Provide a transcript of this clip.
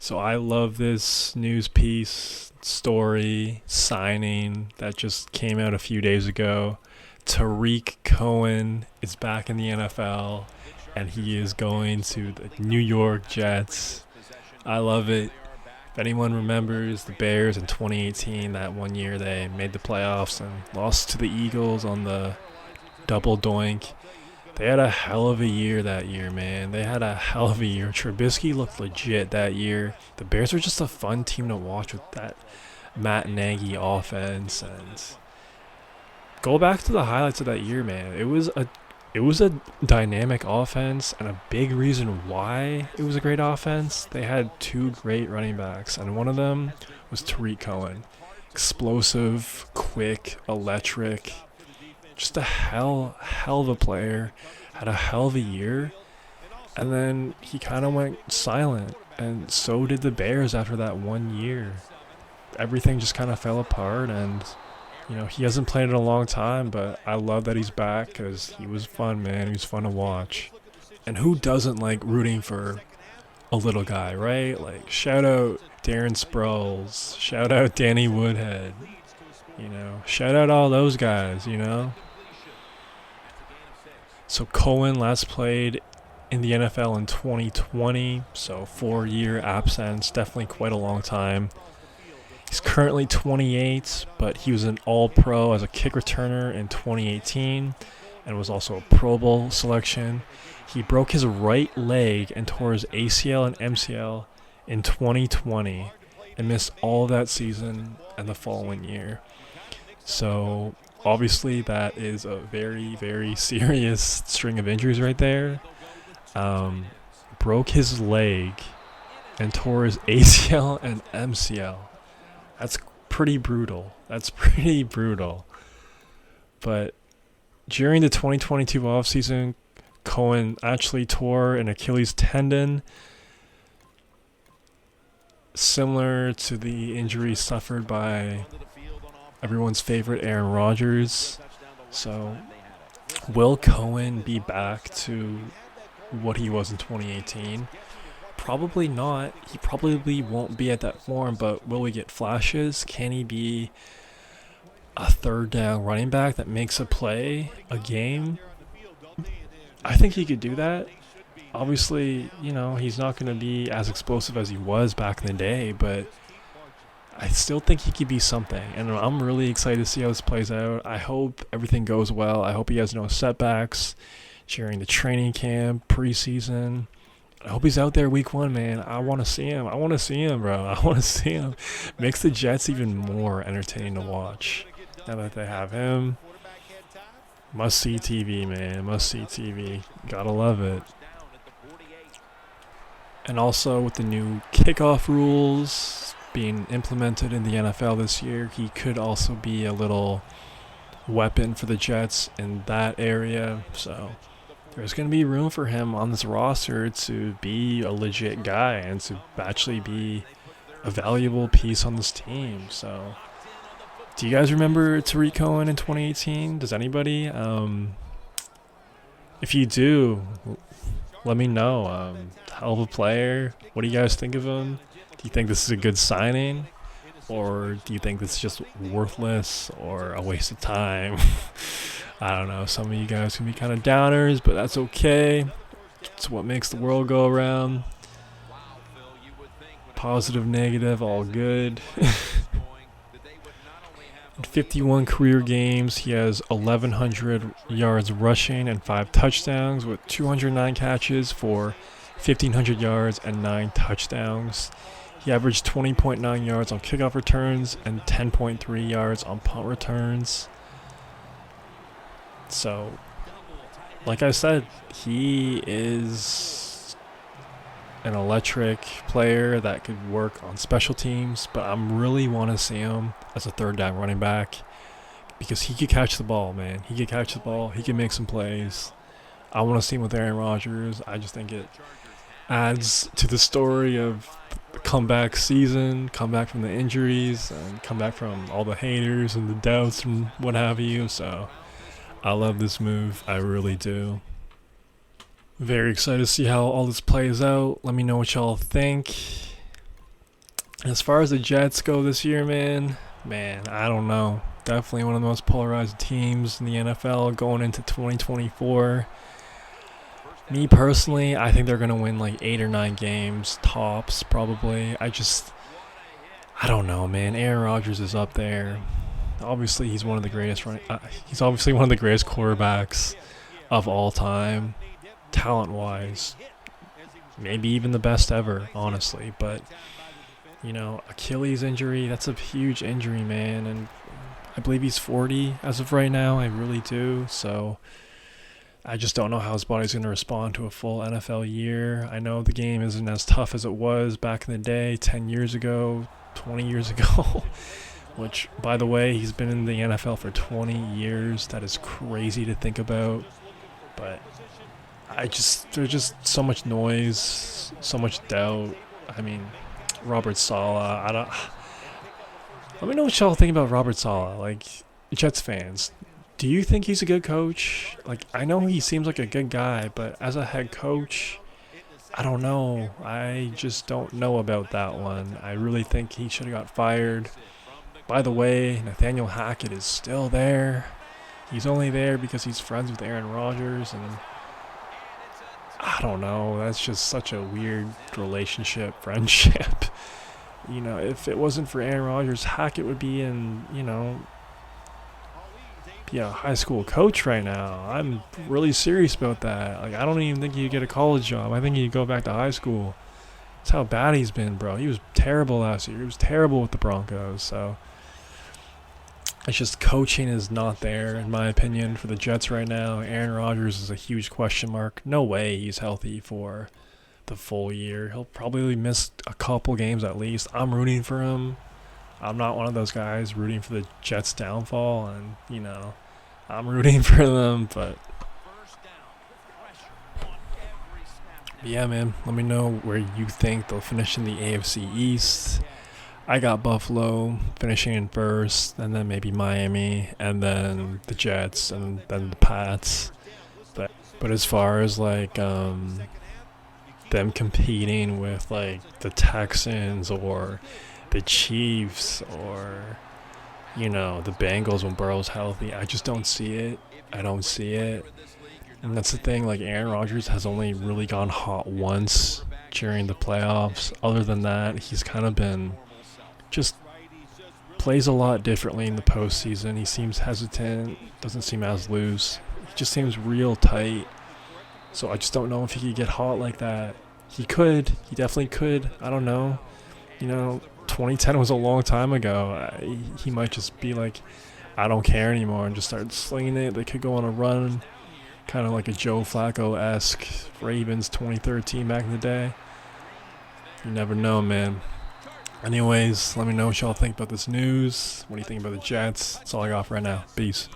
So I love this news piece, story, signing that just came out a few days ago. Tarik Cohen is back in the NFL, and he is going to the New York Jets. I love it. If anyone remembers the Bears in 2018, that one year they made the playoffs and lost to the Eagles on the double doink. They had a hell of a year that year, man. They had a hell of a year. Trubisky looked legit that year. The Bears were just a fun team to watch with that Matt Nagy offense. And go back to the highlights of that year, man. It was a dynamic offense, and a big reason why it was a great offense. They had two great running backs, and one of them was Tarik Cohen. Explosive, quick, electric, just a hell of a player. Had a hell of a year, and then he kind of went silent, and so did the Bears after that one year. Everything just kind of fell apart, and he hasn't played in a long time, but I love that he's back because he was fun, man. He was fun to watch. And who doesn't like rooting for a little guy, right? Like, shout out Darren Sproles, shout out Danny Woodhead, shout out all those guys. So Cohen last played in the NFL in 2020, so 4-year absence, definitely quite a long time. He's currently 28, but he was an All-Pro as a kick returner in 2018 and was also a Pro Bowl selection. He broke his right leg and tore his ACL and MCL in 2020 and missed all of that season and the following year. So obviously that is a very, very serious string of injuries right there. Broke his leg and tore his ACL and MCL. That's pretty brutal. But during the 2022 offseason, Cohen actually tore an Achilles tendon, similar to the injury suffered by everyone's favorite Aaron Rodgers. So, will Cohen be back to what he was in 2018? Probably not. He probably won't be at that form, but will we get flashes? Can he be a third down running back that makes a play a game? I think he could do that. Obviously, he's not going to be as explosive as he was back in the day, but I still think he could be something. And I'm really excited to see how this plays out. I hope everything goes well. I hope he has no setbacks during the training camp, preseason. I hope he's out there week 1, man. I want to see him, bro. I want to see him. Makes the Jets even more entertaining to watch. Now that they have him. Must-see TV, man. Must-see TV. Gotta love it. And also with the new kickoff rules being implemented in the NFL this year, he could also be a little weapon for the Jets in that area. So there's going to be room for him on this roster to be a legit guy and to actually be a valuable piece on this team. So, do you guys remember Tarik Cohen in 2018? Does anybody? If you do, let me know. Hell of a player. What do you guys think of him? Do you think this is a good signing? Or do you think this is just worthless or a waste of time? I don't know. Some of you guys can be kind of downers, but that's okay. It's what makes the world go around. Positive, negative, all good. In 51 career games, he has 1,100 yards rushing and 5 touchdowns with 209 catches for 1,500 yards and 9 touchdowns. He averaged 20.9 yards on kickoff returns and 10.3 yards on punt returns. So, like I said, he is an electric player that could work on special teams, but I really want to see him as a third down running back because he could catch the ball, man. He could catch the ball. He could make some plays. I want to see him with Aaron Rodgers. I just think it adds to the story of the comeback season, comeback from the injuries, and comeback from all the haters and the doubts and what have you. So I love this move. I really do. Very excited to see how all this plays out. Let me know what y'all think. As far as the Jets go this year, man, I don't know. Definitely one of the most polarized teams in the NFL going into 2024. Me personally, I think they're going to win like 8 or 9 games, tops, probably. I don't know, man. Aaron Rodgers is up there. Obviously, he's obviously one of the greatest quarterbacks of all time, talent-wise. Maybe even the best ever, honestly. But Achilles injury, that's a huge injury, man. And I believe he's 40 as of right now. I really do. So I just don't know how his body's going to respond to a full NFL year. I know the game isn't as tough as it was back in the day, 10 years ago, 20 years ago. Which, by the way, he's been in the NFL for 20 years. That is crazy to think about. But there's just so much noise, so much doubt. I mean, Robert Saleh, let me know what y'all think about Robert Saleh, like, Jets fans. Do you think he's a good coach? Like, I know he seems like a good guy, but as a head coach, I don't know. I just don't know about that one. I really think he should have got fired. By the way, Nathaniel Hackett is still there. He's only there because he's friends with Aaron Rodgers, and I don't know. That's just such a weird friendship. If it wasn't for Aaron Rodgers, Hackett would be be a high school coach right now. I'm really serious about that. Like, I don't even think he'd get a college job. I think he'd go back to high school. That's how bad he's been, bro. He was terrible last year. He was terrible with the Broncos. So it's just coaching is not there, in my opinion, for the Jets right now. Aaron Rodgers is a huge question mark. No way he's healthy for the full year. He'll probably miss a couple games at least. I'm rooting for him. I'm not one of those guys rooting for the Jets' downfall, and, I'm rooting for them, but yeah, man, let me know where you think they'll finish in the AFC East. I got Buffalo finishing in first, and then maybe Miami, and then the Jets, and then the Pats. But as far as, like, them competing with, like, the Texans or the Chiefs or, the Bengals when Burrow's healthy, I just don't see it. I don't see it. And that's the thing, like, Aaron Rodgers has only really gone hot once during the playoffs. Other than that, he's kind of been just plays a lot differently in the postseason. He seems hesitant, doesn't seem as loose. He just seems real tight. So I just don't know if he could get hot like that. He could. He definitely could. I don't know. 2010 was a long time ago. He might just be like, I don't care anymore, and just start slinging it. They could go on a run, kind of like a Joe Flacco-esque Ravens 2013 back in the day. You never know, man. Anyways, let me know what y'all think about this news. What do you think about the Jets? That's all I got for right now. Peace.